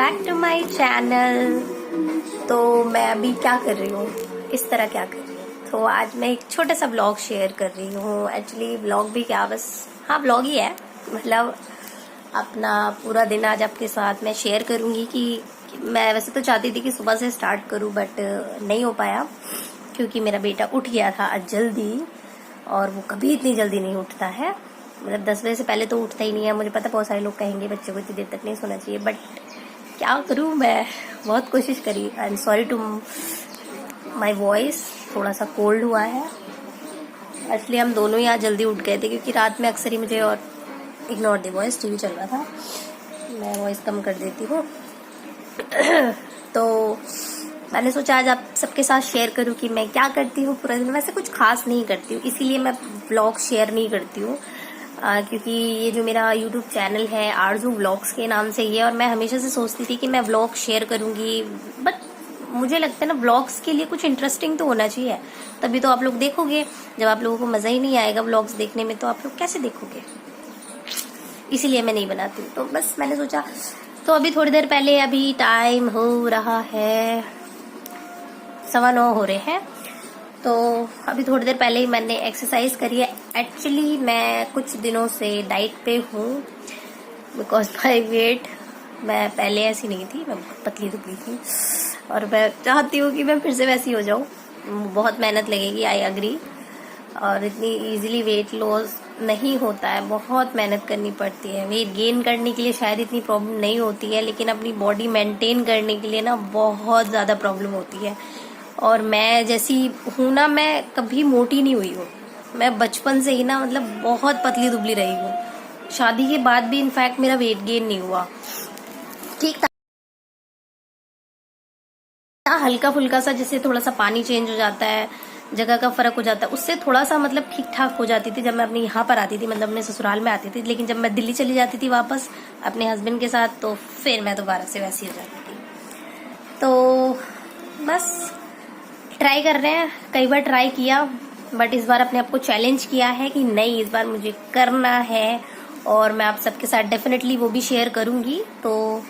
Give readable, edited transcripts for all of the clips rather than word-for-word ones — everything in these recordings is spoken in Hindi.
Back to my channel. तो मैं अभी क्या कर रही हूँ, इस तरह क्या कर रही हूँ, तो आज मैं एक छोटा सा ब्लॉग शेयर कर रही हूँ। एक्चुअली ब्लॉग भी क्या, बस हाँ ब्लॉग ही है। मतलब अपना पूरा दिन आज आपके साथ मैं शेयर करूँगी कि मैं वैसे तो चाहती थी कि सुबह से स्टार्ट करूँ, बट नहीं हो पाया क्योंकि मेरा बेटा उठ गया था आज जल्दी, और वो कभी इतनी जल्दी नहीं उठता है। मतलब 10 बजे से पहले तो उठता ही नहीं है। मुझे पता बहुत सारे लोग कहेंगे बच्चे को इतनी देर तक नहीं सोना चाहिए, बट क्या करूँ, मैं बहुत कोशिश करी। I am sorry to my voice, थोड़ा सा कोल्ड हुआ है। एक्चुअली हम दोनों ही आज जल्दी उठ गए थे क्योंकि रात में अक्सर ही मुझे, और इग्नोर दी वॉइस, टीवी चल रहा था, मैं वॉइस कम कर देती हूँ। तो मैंने सोचा आज आप सबके साथ शेयर करूं कि मैं क्या करती हूँ पूरा दिन। वैसे कुछ खास नहीं करती हूँ, इसीलिए मैं व्लॉग शेयर नहीं करती हूँ, क्योंकि ये जो मेरा यूट्यूब चैनल है आरजू व्लॉग्स के नाम से ही है, और मैं हमेशा से सोचती थी कि मैं व्लॉग शेयर करूंगी, बट मुझे लगता है ना व्लॉग्स के लिए कुछ इंटरेस्टिंग तो होना चाहिए, तभी तो आप लोग देखोगे। जब आप लोगों को मजा ही नहीं आएगा व्लॉग्स देखने में, तो आप लोग कैसे देखोगे? इसीलिए मैं नहीं बनाती हूँ। तो बस मैंने सोचा, तो अभी थोड़ी देर पहले, अभी टाइम हो रहा है 9:15 हो रहे हैं, तो अभी थोड़ी देर पहले ही मैंने एक्सरसाइज करी है। एक्चुअली मैं कुछ दिनों से डाइट पे हूँ बिकॉज माई वेट, मैं पहले ऐसी नहीं थी, मैं पतली दुबली थी, और मैं चाहती हूँ कि मैं फिर से वैसी हो जाऊँ। बहुत मेहनत लगेगी, आई अग्री, और इतनी इजीली वेट लॉस नहीं होता है, बहुत मेहनत करनी पड़ती है। वेट गेन करने के लिए शायद इतनी प्रॉब्लम नहीं होती है, लेकिन अपनी बॉडी मेंटेन करने के लिए ना बहुत ज़्यादा प्रॉब्लम होती है। और मैं जैसी हूँ ना, मैं कभी मोटी नहीं हुई हूँ, मैं बचपन से ही ना मतलब बहुत पतली दुबली रही हूँ। शादी के बाद भी इनफैक्ट मेरा वेट गेन नहीं हुआ, ठीक था, हल्का फुल्का सा, जैसे थोड़ा सा पानी चेंज हो जाता है, जगह का फर्क हो जाता है, उससे थोड़ा सा मतलब ठीक ठाक हो जाती थी जब मैं अपने यहाँ पर आती थी, मतलब अपने ससुराल में आती थी। लेकिन जब मैं दिल्ली चली जाती थी वापस अपने हस्बैंड के साथ, तो फिर मैं दोबारा से वैसी हो जाती थी। तो बस ट्राई कर रहे हैं, कई बार ट्राई किया, बट इस बार अपने आप को चैलेंज किया है कि नहीं, इस बार मुझे करना है, और मैं आप सबके साथ डेफिनेटली वो भी शेयर करूंगी। तो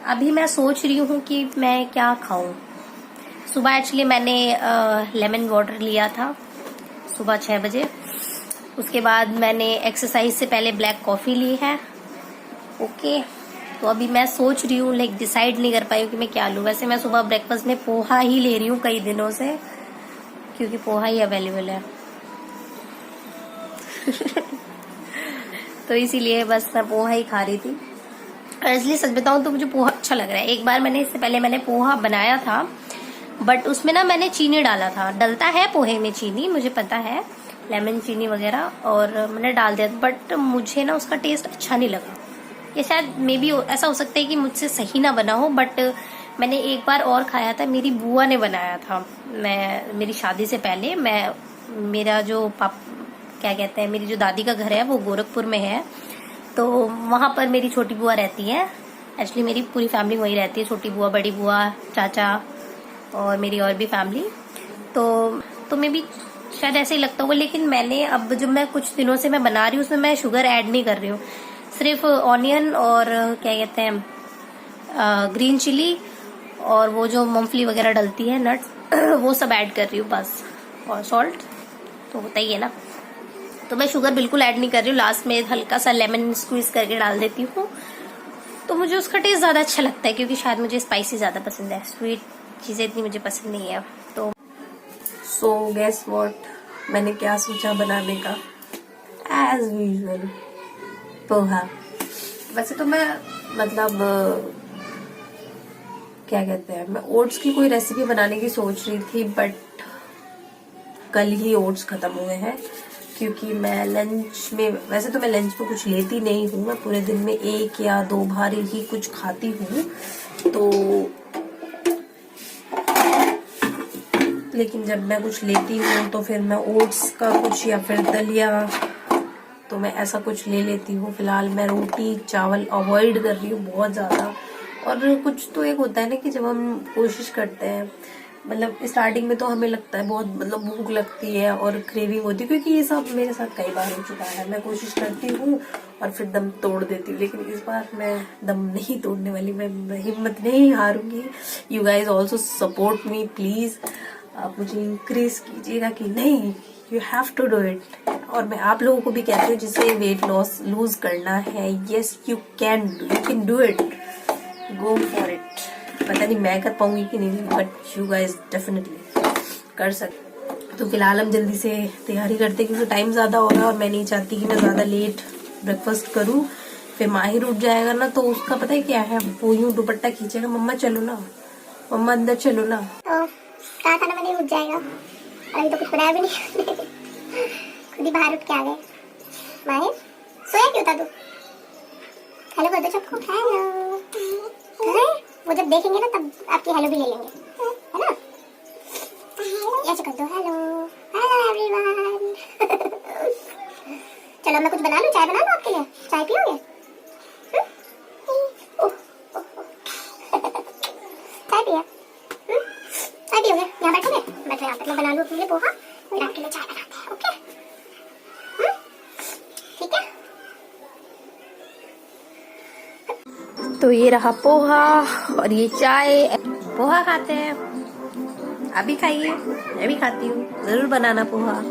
अभी मैं सोच रही हूँ कि मैं क्या खाऊं। सुबह एक्चुअली मैंने लेमन वाटर लिया था सुबह 6 बजे। उसके बाद मैंने एक्सरसाइज से पहले ब्लैक कॉफी ली है। ओके, तो अभी मैं सोच रही हूँ, लाइक डिसाइड नहीं कर पाई हूँ कि मैं क्या लूँ। वैसे मैं सुबह ब्रेकफास्ट में पोहा ही ले रही हूँ कई दिनों से, क्योंकि पोहा ही अवेलेबल है। तो इसीलिए बस मैं पोहा ही खा रही थी। और इसलिए सच बताऊं तो मुझे पोहा अच्छा लग रहा है। एक बार मैंने, इससे पहले मैंने पोहा बनाया था, बट उसमें ना मैंने चीनी डाला था। डलता है पोहे में चीनी, मुझे पता है, लेमन चीनी वगैरह, और मैंने डाल दिया, बट मुझे ना उसका टेस्ट अच्छा नहीं लगा। ये शायद मे बी ऐसा हो सकता है कि मुझसे सही ना बना हो, बट मैंने एक बार और खाया था, मेरी बुआ ने बनाया था। मेरी शादी से पहले, मेरा जो क्या कहते हैं, मेरी जो दादी का घर है वो गोरखपुर में है, तो वहां पर मेरी छोटी बुआ रहती है। एक्चुअली मेरी पूरी फैमिली वही रहती है, छोटी बुआ, बड़ी बुआ, चाचा, और मेरी और भी फैमिली। तो मे बी शायद ऐसे ही लगता होगा, लेकिन मैंने अब जब मैं कुछ दिनों से मैं बना रही हूँ, उसमें मैं शुगर ऐड नहीं कर रही हूँ, सिर्फ ऑनियन और क्या कहते हैं ग्रीन चिली, और वो जो मूंगफली वगैरह डलती है, नट्स, वो सब ऐड कर रही हूँ बस, और सॉल्ट तो होता ही है ना। तो मैं शुगर बिल्कुल ऐड नहीं कर रही हूँ, लास्ट में हल्का सा लेमन स्क्वीज करके डाल देती हूँ, तो मुझे उसका टेस्ट ज्यादा अच्छा लगता है, क्योंकि शायद मुझे स्पाइसी ज्यादा पसंद है, स्वीट चीजें इतनी मुझे पसंद नहीं है। तो सो गेस व्हाट, मैंने क्या सोचा बनाने का, एज यूजुअल पोहा। वैसे तो मैं मतलब क्या कहते हैं, मैं ओट्स की कोई रेसिपी बनाने की सोच रही थी, बट कल ही ओट्स खत्म हुए हैं, क्योंकि मैं लंच में, वैसे तो मैं लंच में कुछ लेती नहीं हूँ, मैं पूरे दिन में 1 या 2 बार ही कुछ खाती हूँ। तो लेकिन जब मैं कुछ लेती हूँ तो फिर मैं ओट्स का कुछ, या फिर दलिया, तो मैं ऐसा कुछ ले लेती हूँ। फिलहाल मैं रोटी चावल अवॉइड कर रही हूँ बहुत ज्यादा। और कुछ तो एक होता है ना कि जब हम कोशिश करते हैं, मतलब स्टार्टिंग में तो हमें लगता है बहुत, मतलब भूख लगती है और क्रेविंग होती है, क्योंकि ये सब मेरे साथ कई बार हो चुका है। मैं कोशिश करती हूँ और फिर दम तोड़ देती हूँ, लेकिन इस बार मैं दम नहीं तोड़ने वाली, मैं हिम्मत नहीं हारूंगी। You guys also support me please. आप मुझे इंक्रीज कीजिएगा कि नहीं, you have to do it. और मैं आप लोगों को भी कहती हूँ जिसे वेट लॉस लूज करना है, yes you can do it, go for it. पता नहीं मैं कर पाऊंगी कि नहीं, बट यू गाइस डेफिनेटली कर सकते। तो फिलहाल हम जल्दी से तैयारी करते हैं, क्योंकि टाइम ज्यादा हो रहा है और मैं नहीं चाहती कि मैं ज्यादा लेट ब्रेकफास्ट करूं। फिर माहिर उठ जाएगा ना, तो उसका पता है क्या है, वो यूं दुपट्टा खींचेगा, मम्मा चलो ना, मम्मा अंदर चलो ना। कहा था ना मैंने, उठ जाएगा। अभी तो कुछ बनाया भी नहीं खुद ही बाहर उठ के आ गए। माहिर सोया क्यों था तू? हेलो कर दो सबको, हेलो। वो जब देखेंगे ना तब आपकी हेलो भी ले लेंगे, है ना? ऐसे कर दो, हेलो हेलो एवरीवन चलो मैं कुछ बना लूं, चाय बना लूं आपके लिए, चाय पियोगे? चाय पिया? चाय पियोगे? यहाँ बैठोगे? बैठो यहाँ पे, मैं बना लूं अपने लिए पोहा, फिर आपके लिए चाय बनाते हैं, ओके? ठीक है। तो ये रहा पोहा और ये चाय। पोहा खाते हैं, आप भी खाइए, मैं भी खाती हूँ, जरूर बनाना पोहा।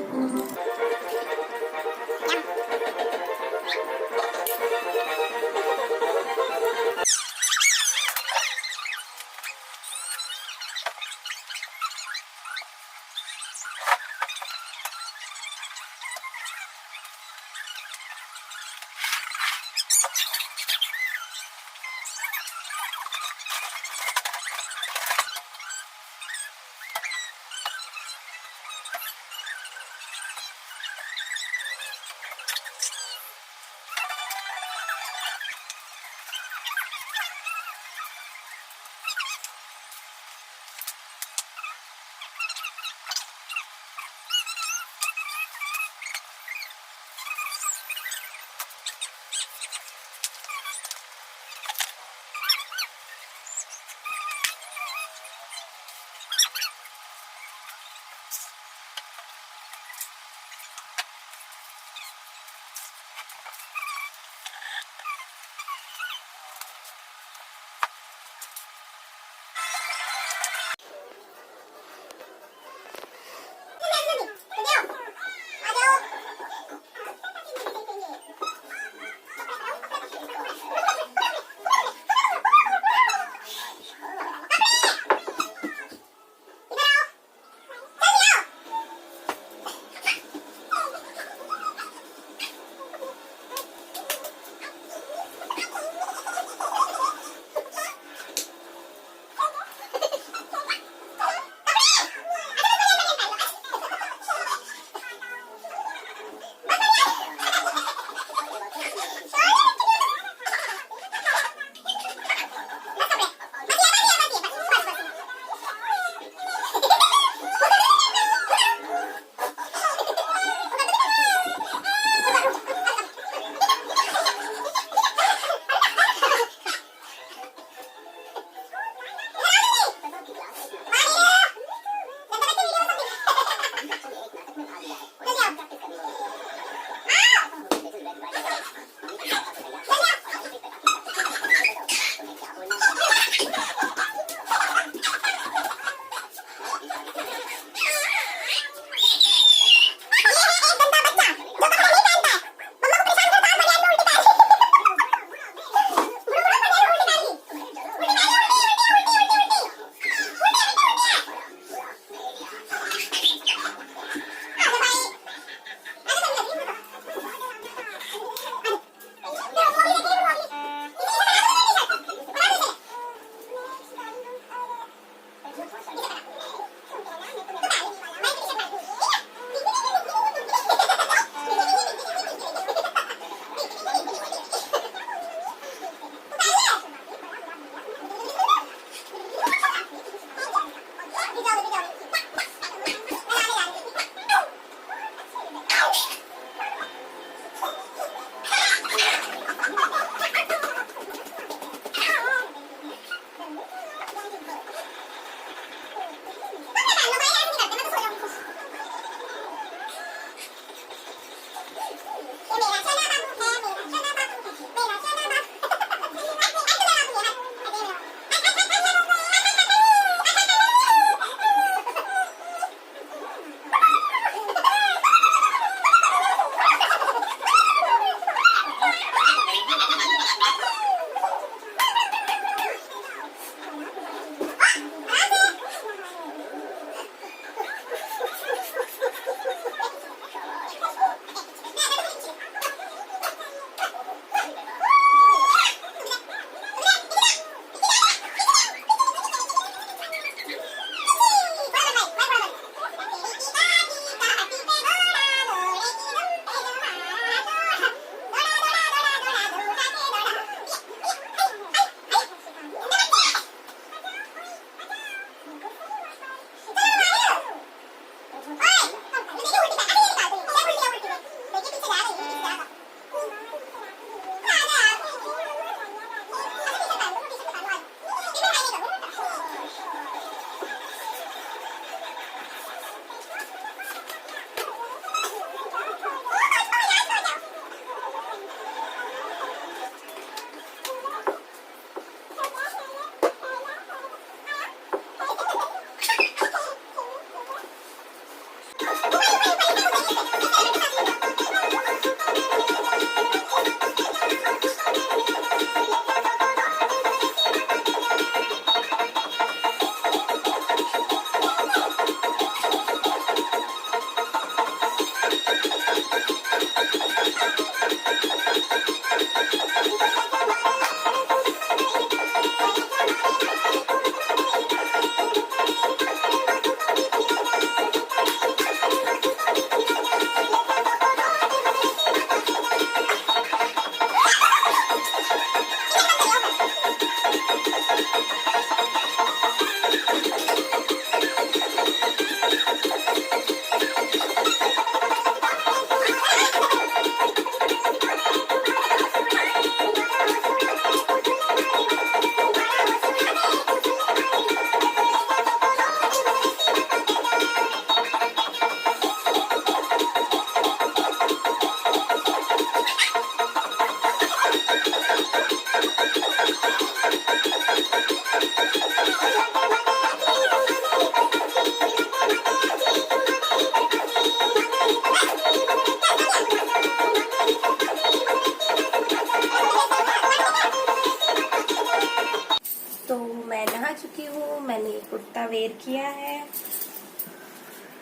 तो मैं नहा चुकी हूँ, मैंने कुर्ता वेयर किया है।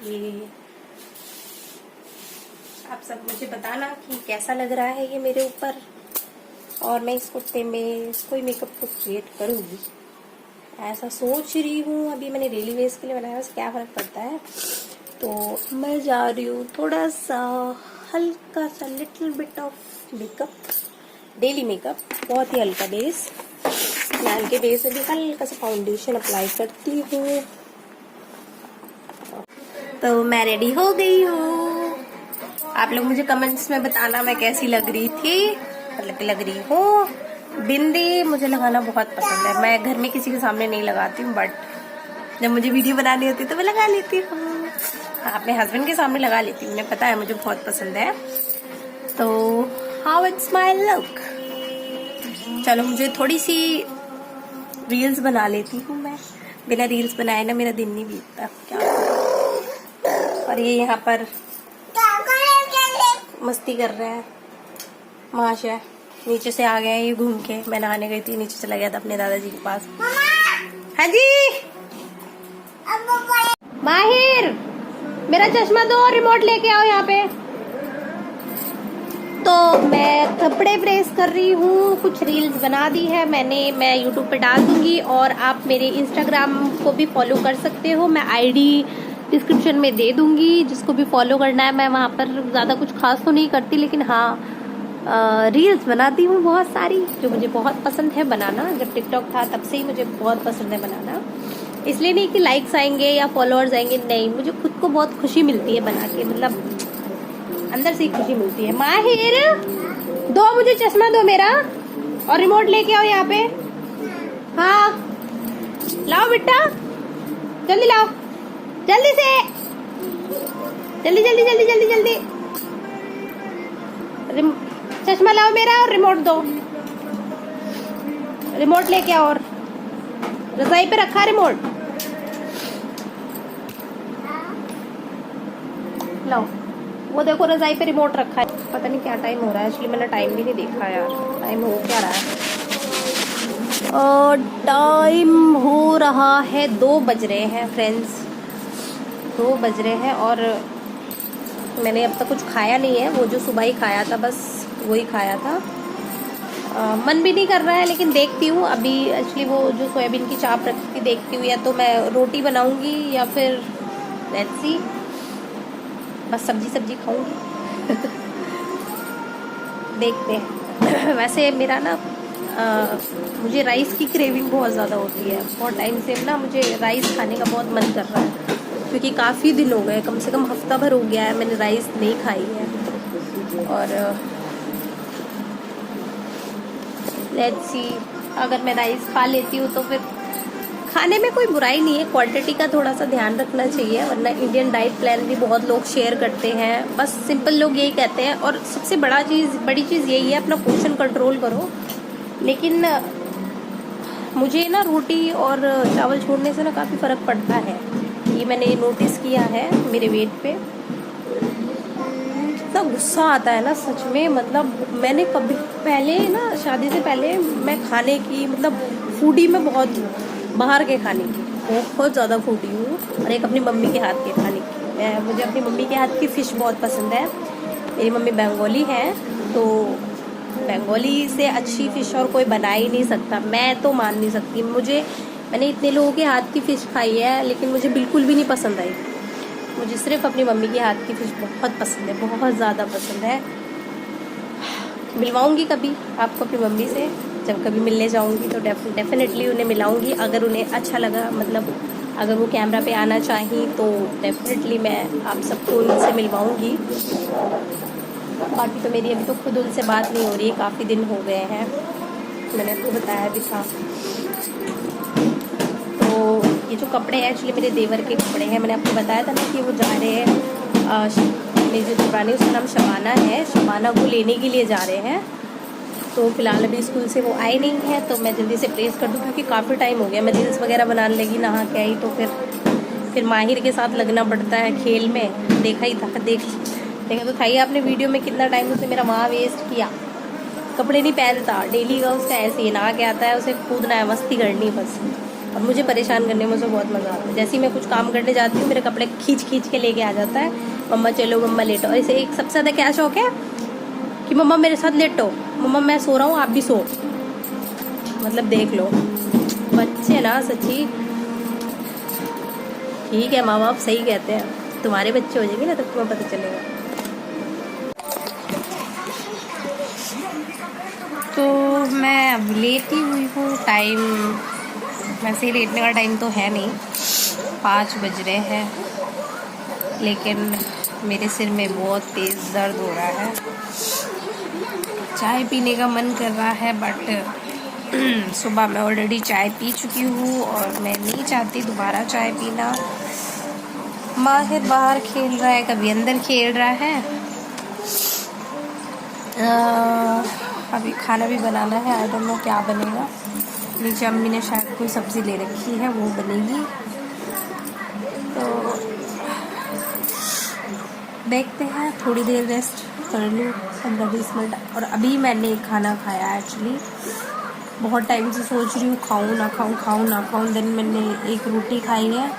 ये आप सब मुझे बताना कि कैसा लग रहा है ये मेरे ऊपर, और मैं इस कुर्ते में कोई मेकअप तो क्रिएट करूँगी, ऐसा सोच रही हूँ। अभी मैंने डेली वेयर्स के लिए बनाया, उससे क्या फर्क पड़ता है। तो मैं जा रही हूँ थोड़ा सा हल्का सा little bit of makeup, daily makeup, बहुत ही हल्का बेस। स्नैल के बेस में भी हल्का सा फाउंडेशन अप्लाई करती हूँ। तो मैं रेडी हो गई हूँ। आप लोग मुझे कमेंट्स में बताना मैं कैसी लग रही थी, मतलब लग रही हूँ। बिंदी मुझे लगाना बहुत पसंद है, मैं घर में किसी के सामने नहीं लगाती हूँ, बट जब मुझे वीडियो बनानी होती है तो मैं लगा लेती हूँ। हाँ, अपने हस्बैंड के सामने लगा लेती हूँ, उन्हें पता है मुझे बहुत पसंद है। तो हाउ इट्स माई लुक। चलो मुझे थोड़ी सी रील्स बना लेती हूँ मैं, बिना रील्स बनाए ना मेरा दिन नहीं बीतता क्या। और ये यहाँ पर मस्ती कर रहे हैं, माशा नीचे से आ गए हैं ये घूम के। मैं नहाने गई थी, नीचे चला गया था अपने दादाजी के पास। हाँ जी माहिर, मेरा चश्मा दो और रिमोट लेके आओ यहाँ पे। तो मैं कपड़े प्रेस कर रही हूँ, कुछ रील्स बना दी है मैंने, मैं यूट्यूब पे डाल दूंगी। और आप मेरे इंस्टाग्राम को भी फॉलो कर सकते हो, मैं आईडी डिस्क्रिप्शन में दे दूंगी, जिसको भी फॉलो करना है। मैं वहाँ पर ज़्यादा कुछ खास तो नहीं करती, लेकिन हाँ रील्स बनाती हूँ बहुत सारी, जो मुझे बहुत पसंद है बनाना। जब टिकटॉक था तब से ही मुझे बहुत पसंद है बनाना। इसलिए नहीं कि लाइक्स आएंगे या फॉलोअर्स आएंगे, नहीं, मुझे खुद को बहुत खुशी मिलती है बना के, मतलब अंदर से ही खुशी मिलती है। माहिर दो, मुझे चश्मा दो मेरा, और रिमोट लेके आओ यहाँ पे। हाँ लाओ बेटा, जल्दी लाओ, जल्दी से, जल्दी जल्दी जल्दी जल्दी जल्दी। चश्मा लाओ मेरा और रिमोट दो, रिमोट लेके आओ। और रजाई पे रखा रिमोट, लाओ। वो देखो रजाई पे रिमोट रखा है। पता नहीं क्या टाइम हो रहा है, एक्चुअली मैंने टाइम भी नहीं देखा यार, टाइम हो क्या रहा है। और टाइम हो रहा है 2 बज रहे हैं फ्रेंड्स, 2 बज रहे हैं। और मैंने अब तक कुछ खाया नहीं है, वो जो सुबह ही खाया था बस वही खाया था। मन भी नहीं कर रहा है, लेकिन देखती हूँ अभी। एक्चुअली वो जो सोयाबीन की चाप रखी थी, देखती हूँ या तो मैं रोटी बनाऊंगी या फिर लेट्स सी, बस सब्जी खाऊंगी। देखते हैं। वैसे मेरा ना मुझे राइस की क्रेविंग बहुत ज़्यादा होती है, बहुत टाइम से ना मुझे राइस खाने का बहुत मन कर रहा है, क्योंकि काफ़ी दिन हो गए, कम से कम हफ्ता भर हो गया है मैंने राइस नहीं खाई है। और लेट्स सी, अगर मैं राइस खा लेती हूँ तो फिर खाने में कोई बुराई नहीं है, क्वांटिटी का थोड़ा सा ध्यान रखना चाहिए, वरना इंडियन डाइट प्लान भी बहुत लोग शेयर करते हैं, बस सिंपल लोग यही कहते हैं। और सबसे बड़ी चीज़ यही है, अपना पोर्शन कंट्रोल करो। लेकिन मुझे ना रोटी और चावल छोड़ने से ना काफ़ी फ़र्क पड़ता है, ये मैंने नोटिस किया है मेरे वेट पे। इतना गुस्सा आता है ना सच में। मतलब मैंने कभी पहले ना, शादी से पहले मैं खाने की मतलब फूडी में बहुत, बाहर के खाने की बहुत ज़्यादा फूडी हूँ, और एक अपनी मम्मी के हाथ के खाने की। मुझे अपनी मम्मी के हाथ की फ़िश बहुत पसंद है। मेरी मम्मी बंगाली है, तो बंगाली से अच्छी फ़िश और कोई बना ही नहीं सकता। मैं तो मान नहीं सकती। मैंने इतने लोगों के हाथ की फ़िश खाई है, लेकिन मुझे बिल्कुल भी नहीं पसंद आई। मुझे सिर्फ अपनी मम्मी के हाथ की फ़िश बहुत पसंद है, बहुत ज़्यादा पसंद है। मिलवाऊंगी कभी आपको अपनी मम्मी से, जब कभी मिलने जाऊंगी तो डेफिनेटली उन्हें मिलाऊंगी। अगर उन्हें अच्छा लगा, मतलब अगर वो कैमरा पे आना चाहें तो डेफिनेटली मैं आप सबको उनसे मिलवाऊंगी। बाकी तो मेरी अभी तो खुद उनसे बात नहीं हो रही है, काफ़ी दिन हो गए हैं, मैंने आपको बताया भी था। तो ये जो कपड़े हैं एक्चुअली मेरे देवर के कपड़े हैं। मैंने आपको बताया था ना कि वो जा रहे हैं, मेरी जो दुकान है उसका नाम शबाना है, शबाना को लेने के लिए जा रहे हैं। तो फिलहाल अभी स्कूल से वो आए नहीं है, तो मैं जल्दी से प्रेस कर दूँ, क्योंकि काफ़ी टाइम हो गया। मैं रील्स वगैरह बनाने लगी, नहा के आई, तो फिर माहिर के साथ लगना पड़ता है खेल में। देखा तो था ही आपने वीडियो में, कितना टाइम उसने मेरा वहाँ वेस्ट किया। कपड़े नहीं पहनता, डेली का उसका ऐसे ही नहा के आता है, उसे कूदना है, मस्ती करनी बस। और मुझे परेशान करने में उसे बहुत मज़ा आता है। जैसे ही मैं कुछ काम करने जाती हूँ, मेरे कपड़े खींच के लेके आ जाता है, मम्मा चलो, मम्मा लेटो। और इसे एक सबसे ज़्यादा क्या शौक है कि मम्मा मेरे साथ लेटो, मम्मा मैं सो रहा हूँ आप भी सो। मतलब देख लो बच्चे ना, सच्ची ठीक है, माँ बाप सही कहते हैं। तुम्हारे बच्चे हो जाएंगे ना तब तुम्हें पता चलेगा। तो मैं अब लेटी हुई हूँ। टाइम वैसे ही लेटने का टाइम तो है नहीं, 5 बज रहे हैं, लेकिन मेरे सिर में बहुत तेज़ दर्द हो रहा है। चाय पीने का मन कर रहा है, बट सुबह मैं ऑलरेडी चाय पी चुकी हूँ और मैं नहीं चाहती दोबारा चाय पीना। माहिर बाहर खेल रहा है, कभी अंदर खेल रहा है। अभी खाना भी बनाना है, आई डोंट नो क्या बनेगा। नीचे अम्मी ने शायद कोई सब्ज़ी ले रखी है, वो बनेगी। तो देखते हैं, थोड़ी देर रेस्ट कर लूँ, 15-20 मिनट। और अभी मैंने खाना खाया एक्चुअली। बहुत टाइम से सोच रही हूँ खाऊँ ना खाऊँ। देन मैंने एक रोटी खाई है,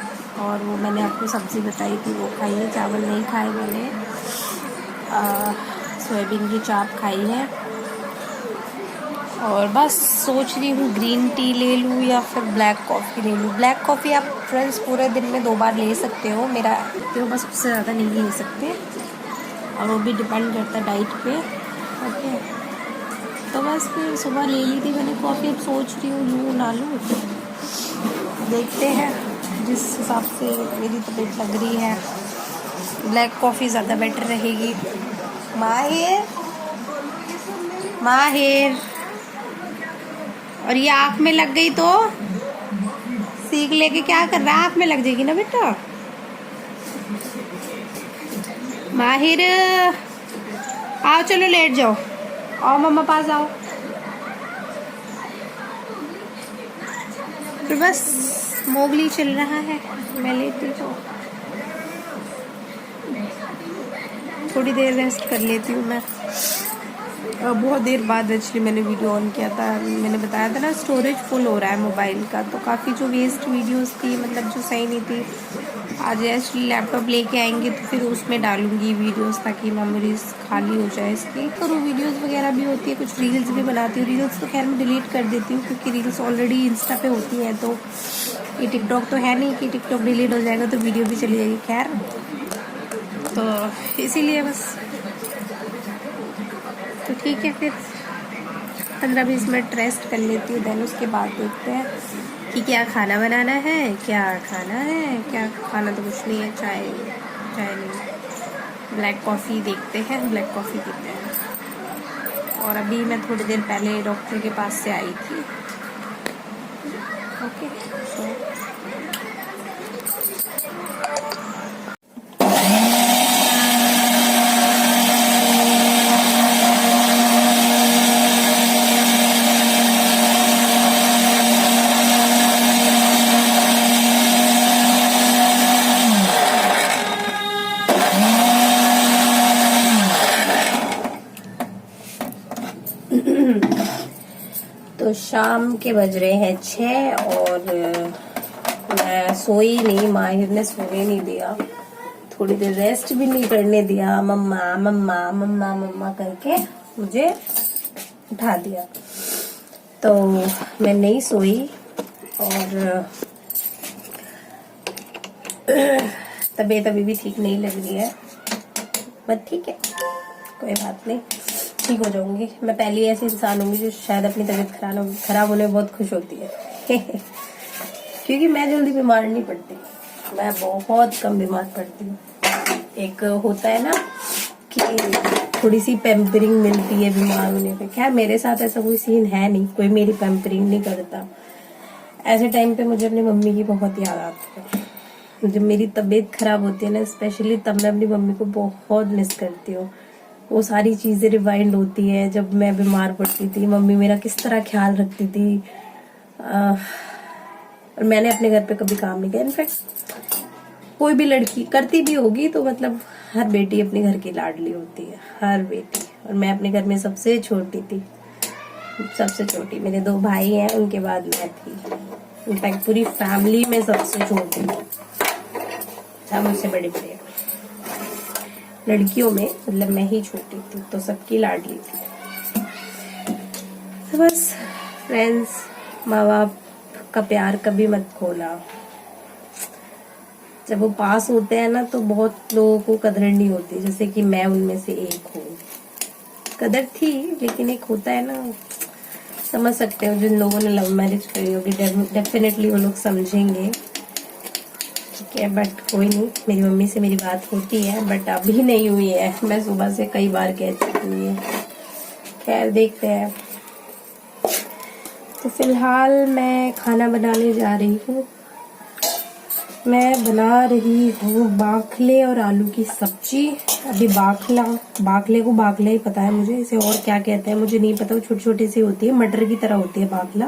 और वो मैंने आपको सब्ज़ी बताई थी वो खाई है। चावल नहीं खाए मैंने। सोयाबीन की चाप खाई है, और बस सोच रही हूँ ग्रीन टी ले लूँ या फिर ब्लैक कॉफ़ी ले लूँ। ब्लैक कॉफ़ी आप फ्रेंड्स पूरे दिन में 2 बार ले सकते हो, मेरा तो बस उससे ज़्यादा नहीं ले सकते, और वो भी डिपेंड करता है डाइट पे। ओके, तो बस फिर सुबह ले ली थी मैंने कॉफ़ी। अब सोच रही हूँ लूँ ना लूँ, देखते हैं जिस हिसाब से मेरी तबीयत लग रही है। ब्लैक कॉफ़ी ज़्यादा बेटर रहेगी। माहिर, और ये आँख में लग गई तो सीख लेके क्या कर रहा है, आँख में लग जाएगी ना बेटा। माहिर आओ, चलो लेट जाओ, आओ मम्मा पास आओ। फिर बस मोगली चल रहा है, मैं लेती हूँ, थोड़ी देर रेस्ट कर लेती हूँ मैं। बहुत देर बाद एक्चुअली मैंने वीडियो ऑन किया था। मैंने बताया था ना स्टोरेज फुल हो रहा है मोबाइल का, तो काफ़ी जो वेस्ट वीडियोस थी, मतलब जो सही नहीं थी, आज एक्चुअली लैपटॉप लेके आएंगे तो फिर उसमें डालूंगी वीडियोस, ताकि मेमोरीज खाली हो जाए इसकी। तो वीडियोस वगैरह भी होती है, कुछ रील्स भी बनाती हूँ। रील्स तो खैर मैं डिलीट कर देती हूँ, क्योंकि रील्स ऑलरेडी इंस्टा पे होती हैं, तो ये टिकटॉक तो है नहीं कि टिकटॉक डिलीट हो जाएगा तो वीडियो भी चली जाएगी। खैर, तो इसीलिए बस, तो ठीक है, फिर 15-20 मिनट रेस्ट कर लेती हूँ। देन उसके बाद देखते हैं कि क्या खाना बनाना है, क्या खाना तो कुछ नहीं है, चाय नहीं, ब्लैक कॉफ़ी देखते हैं, ब्लैक कॉफ़ी पीते हैं। और अभी मैं थोड़ी देर पहले डॉक्टर के पास से आई थी। ओके, सो तो शाम के बज रहे हैं 6 और मैं सोई नहीं, माहिर ने सोने नहीं दिया, थोड़ी देर रेस्ट भी नहीं करने दिया, मम्मा मम्मा मम्मा मम्मा करके मुझे उठा दिया। तो मैं नहीं सोई और तबीयत अभी भी ठीक नहीं लग रही है, बट ठीक है, कोई बात नहीं, ठीक हो जाऊंगी। मैं पहली ऐसी इंसान होंगी जो शायद अपनी तबीयत खराब होने में बहुत खुश होती है क्योंकि मैं जल्दी बीमार नहीं पड़ती, मैं बहुत कम बीमार पड़ती हूँ। एक होता है ना कि थोड़ी सी पैम्परिंग मिलती है बीमार होने पे, क्या मेरे साथ ऐसा कोई सीन है नहीं, कोई मेरी पैम्परिंग नहीं करता। ऐसे टाइम पे मुझे अपनी मम्मी की बहुत याद आती है। जब मेरी तबीयत खराब होती है ना स्पेशली, तब मैं अपनी मम्मी को बहुत मिस करती हूँ। वो सारी चीजें रिवाइंड होती है जब मैं बीमार पड़ती थी, मम्मी मेरा किस तरह ख्याल रखती थी। और मैंने अपने घर पे कभी काम नहीं किया, इनफैक्ट कोई भी लड़की करती भी होगी तो मतलब हर बेटी अपने घर की लाडली होती है, हर बेटी। और मैं अपने घर में सबसे छोटी थी, सबसे छोटी। मेरे 2 भाई हैं, उनके बाद मैं थी, इनफैक्ट पूरी फैमिली में सबसे छोटी, सब मुझसे बड़े बड़े। लड़कियों में मतलब मैं ही छोटी थी, तो सबकी लाडली थी। तो बस फ्रेंड्स, माँ बाप का प्यार कभी मत खोना। जब वो पास होते हैं ना तो बहुत लोगों को कदर नहीं होती, जैसे कि मैं उनमें से एक हूँ। कदर थी, लेकिन एक होता है ना, समझ सकते हो जिन लोगों ने लव मैरिज करी होगी, डेफिनेटली वो लोग समझेंगे, ठीक है। बट कोई नहीं, मेरी मम्मी से मेरी बात होती है, बट अभी नहीं हुई है। मैं सुबह से कई बार कह चुकी हूँ, खैर देखते हैं। तो फिलहाल मैं खाना बनाने जा रही हूँ। मैं बना रही हूँ बाखले और आलू की सब्जी। अभी बाखले को बाखला ही पता है मुझे, इसे और क्या कहते हैं मुझे नहीं पता। वो छोटी छोटी सी होती है, मटर की तरह होती है बाखला,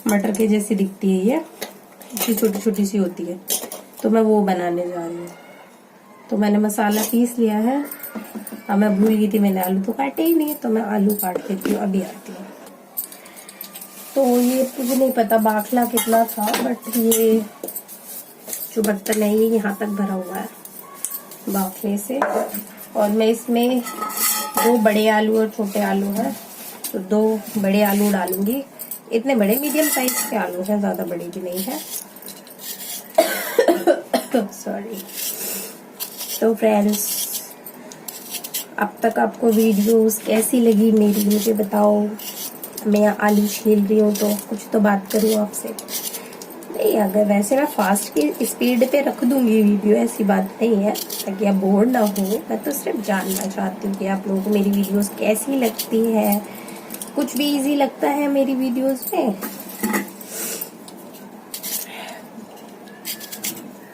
मटर के जैसी दिखती है ये, इतनी छोटी छोटी सी होती है। तो मैं वो बनाने जा रही हूँ। तो मैंने मसाला पीस लिया है। अब मैं भूल गई थी, मैंने आलू तो काटे ही नहीं, तो मैं आलू काट लेती हूँ, अभी आती हूँ। तो ये मुझे नहीं पता बाखला कितना था, बट ये जो बर्तन है ये यहाँ तक भरा हुआ है बाखले से। और मैं इसमें 2 बड़े आलू और छोटे आलू है, तो 2 बड़े आलू डालूंगी। इतने बड़े मीडियम साइज के आलू हैं, ज्यादा बड़े भी नहीं है। सॉरी। तो फ्रेंड्स, अब तक आपको वीडियोस कैसी लगी मेरी, मुझे बताओ। मैं आलू छील रही हूँ तो कुछ तो बात करूँ आपसे। नहीं, अगर वैसे मैं फास्ट की स्पीड पे रख दूंगी वीडियो, ऐसी बात नहीं है, ताकि आप बोर ना हो। मैं तो सिर्फ जानना चाहती हूँ कि आप लोगों को मेरी वीडियोस कैसी लगती है, कुछ भी इजी लगता है मेरी वीडियोस में।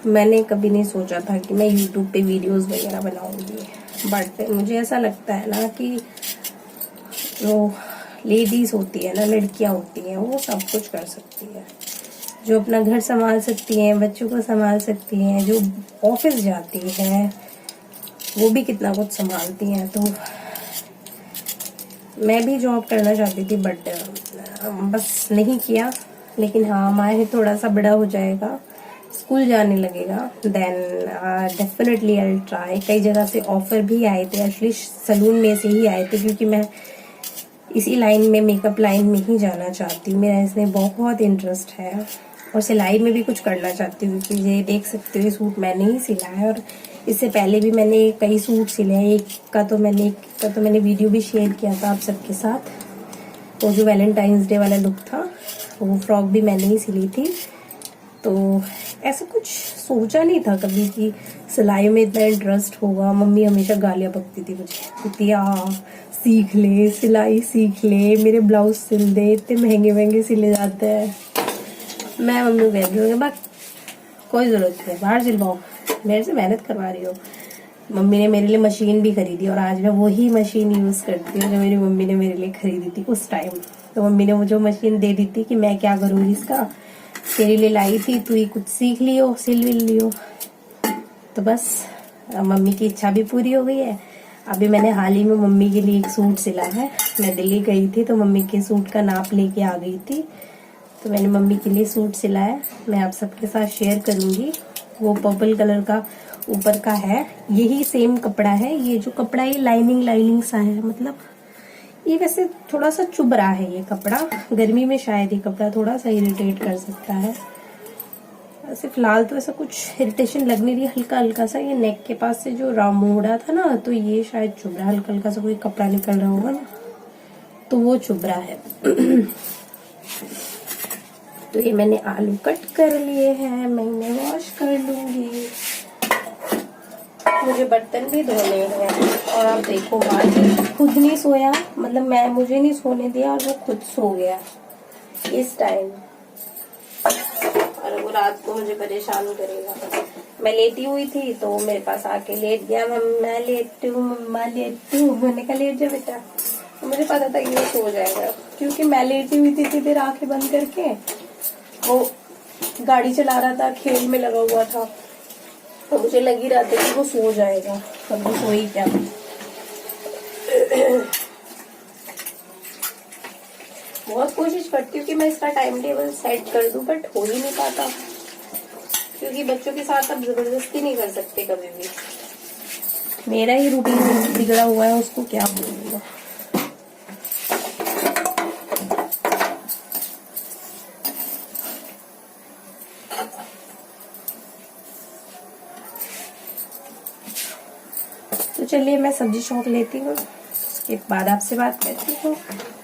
मैंने कभी नहीं सोचा था कि मैं यूट्यूब पे वीडियोस वगैरह बनाऊंगी, बट मुझे ऐसा लगता है ना कि जो लेडीज होती है ना, लड़कियां होती हैं, वो सब कुछ कर सकती है। जो अपना घर संभाल सकती हैं, बच्चों को संभाल सकती हैं, जो ऑफिस जाती है वो भी कितना कुछ संभालती हैं। तो मैं भी जॉब करना चाहती थी, बट बस नहीं किया। लेकिन हाँ, माहिर थोड़ा सा बड़ा हो जाएगा, स्कूल जाने लगेगा, then definitely I will try. कई जगह से ऑफर भी आए थे, एक्चुअली सलून में से ही आए थे, क्योंकि मैं इसी लाइन में, मेकअप लाइन में ही जाना चाहती हूँ। मेरा इसमें बहुत इंटरेस्ट है और सिलाई में भी कुछ करना चाहती हूँ। क्योंकि ये देख सकते हो, ये सूट मैंने ही सिला है और इससे पहले भी मैंने कई सूट सिले हैं। एक का तो मैंने वीडियो भी शेयर किया था आप सबके साथ। वो जो वैलेंटाइंस डे वाला लुक था, वो फ्रॉक भी मैंने ही सिली थी। तो ऐसा कुछ सोचा नहीं था कभी कि सिलाई में इतना इंटरेस्ट होगा। मम्मी हमेशा गालियाँ बकती थी मुझे, दिया सीख ले, सिलाई सीख ले, मेरे ब्लाउज सिल दे, इतने महंगे महंगे सिले जाते हैं। मैं मम्मी को कहती हूँ बस कोई जरूरत नहीं है, बाहर सिलवाओ, मेरे से मेहनत करवा रही हो। मम्मी ने मेरे लिए मशीन भी खरीदी और आज मैं वही मशीन यूज करती हूँ जो मेरी मम्मी ने मेरे लिए खरीदी थी उस टाइम। तो मम्मी ने मुझे मशीन दे दी थी कि मैं क्या करूँगी, इसका तेरे लिए लाई थी, तू ही कुछ सीख लियो, सिल विल लियो। तो बस मम्मी की इच्छा भी पूरी हो गई है। अभी मैंने हाल ही में मम्मी के लिए एक सूट सिला है। मैं दिल्ली गई थी तो मम्मी के सूट का नाप लेके आ गई थी, तो मैंने मम्मी के लिए सूट सिला है। मैं आप सबके साथ शेयर करूंगी। वो पर्पल कलर का ऊपर का है, यही सेम कपड़ा है। ये जो कपड़ा है लाइनिंग सा है, मतलब ये वैसे थोड़ा सा चुभ रहा है ये कपड़ा। गर्मी में शायद ये कपड़ा थोड़ा सा इरिटेट कर सकता है। ऐसे फिलहाल तो ऐसा कुछ इरिटेशन लग नहीं रही, हल्का हल्का सा ये नेक के पास से जो मोड़ा था ना, तो ये शायद चुभ रहा है। हल्का हल्का सा कोई कपड़ा निकल रहा होगा ना, तो वो चुभ रहा है। तो ये मैंने आलू कट कर लिए हैं, मैं इन्हें वॉश कर लूंगी। मुझे बर्तन भी धोने हैं। और आप देखो भाई खुद नहीं सोया, मतलब मुझे नहीं सोने दिया और वो खुद सो गया इस टाइम, और वो रात को मुझे परेशान करेगा। मैं लेटी हुई थी तो मेरे पास आके लेट गया। मैं लेटू मम्मा लेटू, मैंने कहा लेट जा बेटा। तो मुझे पता था कि वो सो जाएगा, क्योंकि मैं लेटी हुई थी फिर आंखें बंद करके। वो गाड़ी चला रहा था, खेल में लगा हुआ था, तो मुझे लग ही रहा था कि वो सो जाएगा, पर वो सो ही क्या। बहुत कोशिश करती हूँ कि मैं इसका टाइम टेबल सेट कर दूं, बट हो ही नहीं पाता, क्योंकि बच्चों के साथ अब जबरदस्ती नहीं कर सकते कभी भी। मेरा ही रूटीन बिगड़ा हुआ है, उसको क्या बोलूंगा। तो चलिए मैं सब्जी छौंक लेती हूँ, उसके बाद आपसे बात करती हूँ।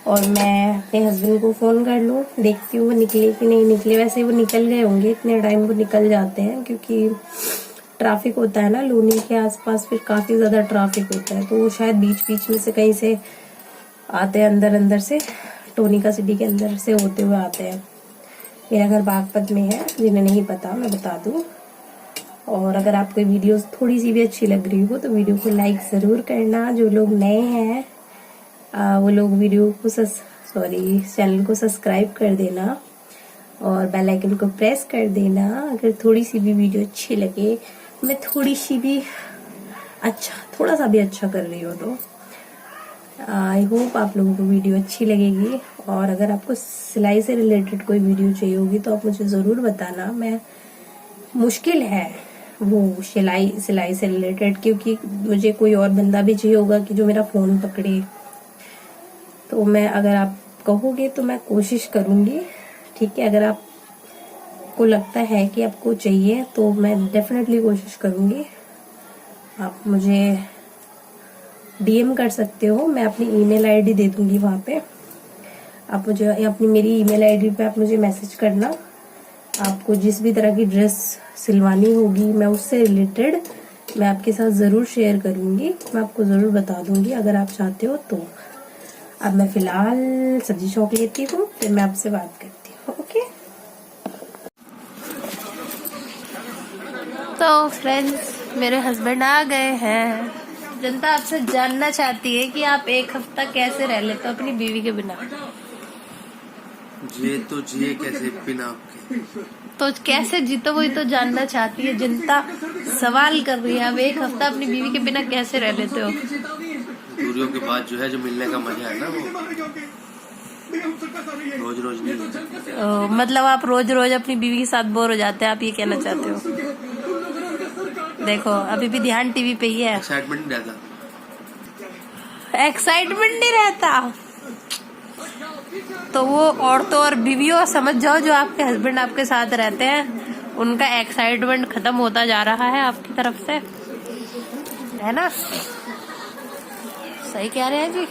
और मैं अपने हस्बैंड को फोन कर लूँ, देखती हूँ वो निकले कि नहीं निकले। वैसे वो निकल गए होंगे, इतने टाइम को निकल जाते हैं, क्योंकि ट्रैफिक होता है ना लूनी के आसपास, फिर काफी ज्यादा ट्रैफिक होता है। तो वो शायद बीच बीच में से कहीं से आते हैं, अंदर से टोनिका सिटी के अंदर से होते हुए आते हैं। मेरा घर बागपत में है, जिन्हें नहीं पता मैं बता दूं। और अगर आपको वीडियोस थोड़ी सी भी अच्छी लग रही हो तो वीडियो को लाइक जरूर करना। जो लोग नए हैं वो लोग वीडियो को चैनल को सब्सक्राइब कर देना और बेल आइकन को प्रेस कर देना। अगर थोड़ी सी भी वीडियो अच्छी लगे, मैं थोड़ा सा भी अच्छा कर रही हो, तो आई होप आप लोगों को वीडियो अच्छी लगेगी। और अगर आपको सिलाई से रिलेटेड कोई वीडियो चाहिए होगी तो आप मुझे जरूर बताना। मुश्किल है वो सिलाई से रिलेटेड, क्योंकि मुझे कोई और बंदा भी चाहिए होगा कि जो मेरा फोन पकड़े। तो अगर आप कहोगे तो मैं कोशिश करूंगी, ठीक है। अगर आपको लगता है कि आपको चाहिए तो मैं डेफिनेटली कोशिश करूंगी। आप मुझे डीएम कर सकते हो, मैं अपनी ईमेल आईडी दे दूंगी वहां पे। आप मुझे मेरी ईमेल आईडी पे आप मुझे मैसेज करना। आपको जिस भी तरह की ड्रेस सिलवानी होगी, मैं उससे रिलेटेड मैं आपके साथ जरूर शेयर करूंगी, मैं आपको जरूर बता दूंगी अगर आप चाहते हो तो। अब मैं फिलहाल सब्जी छौंक लेती हूँ, फिर मैं आपसे बात करती हूँ। ओके। तो फ्रेंड्स, मेरे हस्बैंड आ गए हैं। जनता आपसे जानना चाहती है कि आप एक हफ्ता कैसे रह लेते हो अपनी बीवी के बिना। जिए कैसे बिना आपके। तो कैसे जीतो वही तो जानना चाहती है जनता, सवाल कर रही है। आप एक हफ्ता अपनी बीवी के बिना कैसे रह लेते हो? दूरियों के बाद जो मिलने का मजा है ना, वो रोज नहीं होता। मतलब आप रोज अपनी बीवी के साथ बोर हो जाते हैं, आप ये कहना चाहते हो? देखो अभी भी ध्यान टीवी पे ही है। एक्साइटमेंट नहीं रहता। एक्साइटमेंट नहीं रहता तो वो औरतों और बीवियों समझ जाओ, जो आपके हस्बैंड आपके साथ रहते हैं उनका एक्साइटमेंट खत्म होता जा रहा है आपकी तरफ से, है ना? सही कह रहे हैं जी।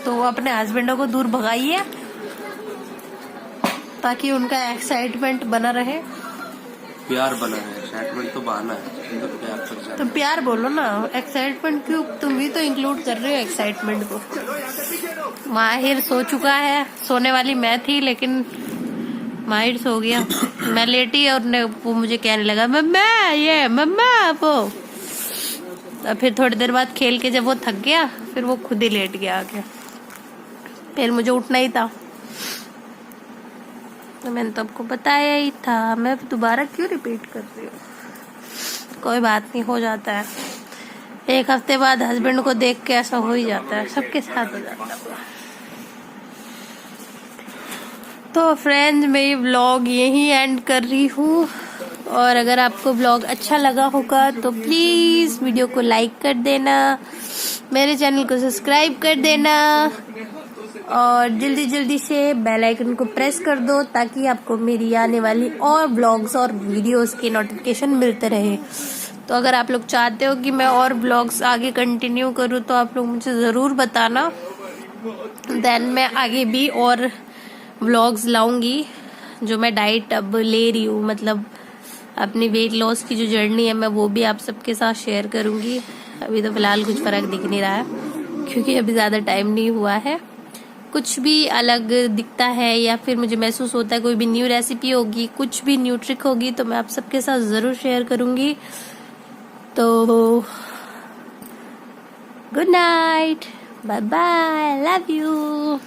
तो अपने हस्बैंडों को दूर भगाइए ताकि उनका एक्साइटमेंट बना रहे। प्यार बना है, एक्साइटमेंट तो बहाना है। तो प्यार बोलो ना, एक्साइटमेंट क्यों? तुम भी तो इंक्लूड कर रहे हो एक्साइटमेंट को। माहिर सो चुका है, सोने वाली मैं थी लेकिन माहिर सो गया। मैं लेटी और वो मुझे कहने लगा मम्मा वो। फिर थोड़ी देर बाद खेल के जब वो थक गया, फिर वो खुद ही लेट गया आके। फिर मुझे उठना ही था, तो मैंने तो आपको बताया ही था। मैं दोबारा क्यों रिपीट कर रही हूँ? कोई बात नहीं, हो जाता है। एक हफ्ते बाद हस्बैंड को देख के ऐसा हो ही जाता है, सबके साथ हो जाता है। तो फ्रेंड्स, मैं ये व्लॉग यहीं एंड कर रही हूँ, और अगर आपको व्लॉग अच्छा लगा होगा तो प्लीज वीडियो को लाइक कर देना, मेरे चैनल को सब्सक्राइब कर देना, और जल्दी जल्दी से बेल आइकन को प्रेस कर दो ताकि आपको मेरी आने वाली और व्लॉग्स और वीडियोस के नोटिफिकेशन मिलते रहे। तो अगर आप लोग चाहते हो कि मैं और व्लॉग्स आगे कंटिन्यू करूँ तो आप लोग मुझे ज़रूर बताना, देन मैं आगे भी और व्लॉग्स लाऊंगी। जो मैं डाइट अब ले रही हूँ, मतलब अपनी वेट लॉस की जो जर्नी है, मैं वो भी आप सबके साथ शेयर करूंगी। अभी तो फिलहाल कुछ फर्क दिख नहीं रहा है क्योंकि अभी ज़्यादा टाइम नहीं हुआ है। कुछ भी अलग दिखता है या फिर मुझे महसूस होता है कोई भी न्यू रेसिपी होगी, कुछ भी न्यू ट्रिक होगी, तो मैं आप सबके साथ ज़रूर शेयर करूंगी। तो good night, bye bye, love you.